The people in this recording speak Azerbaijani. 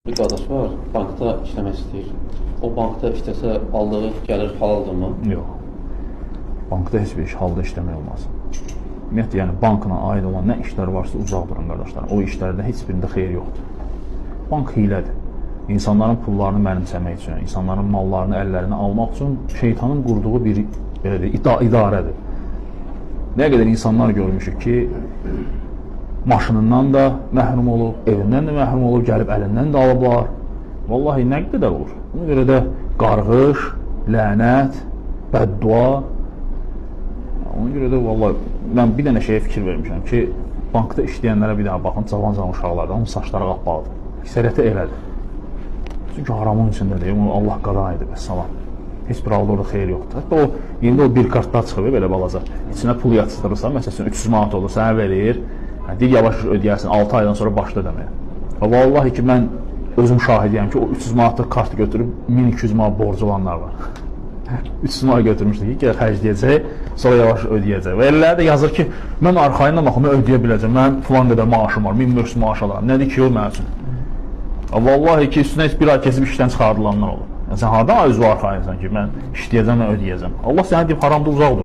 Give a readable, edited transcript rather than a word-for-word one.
Bir qardaş var, bankda işləmək istəyir. O bankda işləsə aldığı gəlir halaldırmı? Yox. Bankda heç bir iş halda işləmək olmaz. Ümumiyyətlə, yəni bankla aid olan nə işlər varsa uzaq durun qardaşlar. O işlərdə heç birində xeyir yoxdur. Bank hilədir. İnsanların pullarını mənimsəmək üçün, insanların mallarını əllərinə almaq üçün şeytanın qurduğu bir belə deyək, idarədir. Nə qədər insanlar görmüşük ki, maşınından da məhrum olub, evindən də məhrum olub, gəlib əlindən də alıblar. Vallahi nə qədər olur. Buna görə də qarğış, lənət, bəddua. Ona görə də vallahi mən bir dənə şeyə fikir vermişəm ki, bankda işləyənlərə bir dənə baxın, cavan uşaqlardan, onun saçları qapalıdır. Əksəriyyəti elədir. Çünki haramın içindədir, onu Allah qadan edib, əssalam. Heç bir halda orada xeyir yoxdur. Hətta o, indi o bir kartlar çıxıb, belə balaca. İçinə pul yatışdırırsan, məsələn 300 manat olur, sənə verir. Deyir, yavaş ödəyərsin, 6 aydan sonra başla deməyə. Vallahi ki, mən özüm şahidiyəm ki, o 300 manatlıq kartı götürüb 1200 manat borcu olanlar var. 300 manat götürmüşdür ki, xərcləyəcək, sonra yavaş ödəyəcək. Və elələri də yazır ki, mən arxayınla baxım, mən ödəyə biləcəm, mən filan qədər maaşım var, 1500 maaş alaram. Nədir ki, o mənim üçün? Vallahi ki, üstünə heç bir ay kesib işdən çıxardılanlar olur. Sən hardan özü arxayınsan ki, mən işləyəcəm, mən ödəyəcəm. Allah sənə deyib, haramda uzaq dur.